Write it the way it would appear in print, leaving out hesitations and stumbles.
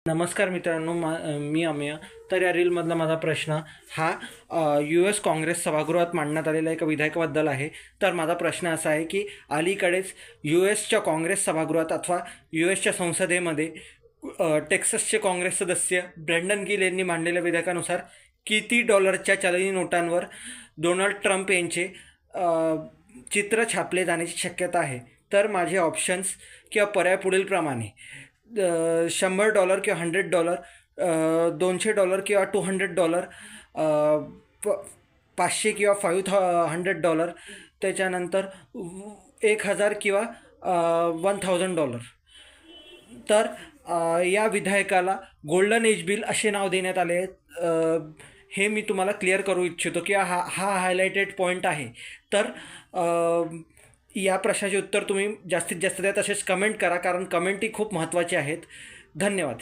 नमस्कार मित्रांनो, मी अमेय. तर या रीलमधला माझा प्रश्न हा US काँग्रेस सभागृहात मांडण्यात आलेल्या एका विधेयकाबद्दल आहे. तर माझा प्रश्न असा आहे की अलीकडेच USच्या काँग्रेस सभागृहात अथवा USच्या संसदेमध्ये टेक्सासचे काँग्रेस सदस्य ब्रँडन गिल यांनी मांडलेल्या विधेयकानुसार किती डॉलरच्या चलनी नोटांवर डोनाल्ड ट्रम्प यांचे चित्र छापले जाण्याची शक्यता आहे. तर माझे ऑप्शन्स किंवा पर्याय पुढीलप्रमाणे: $100 किंवा $100, $200 किंवा $200, 500 किंवा $500, त्याच्यानंतर 1000 किंवा $1000. तर या विधेयकाला गोल्डन एज बिल असे नाव देण्यात आले आहे. हे मी तुम्हाला क्लिअर करू इच्छितो की हा हायलाइटेड पॉईंट आहे. तर या प्रश्नाचे उत्तर तुम्ही जास्तीत जास्त द्या, तसेच कमेंट करा, कारण कमेंटही खूप महत्त्वाचे आहेत. धन्यवाद.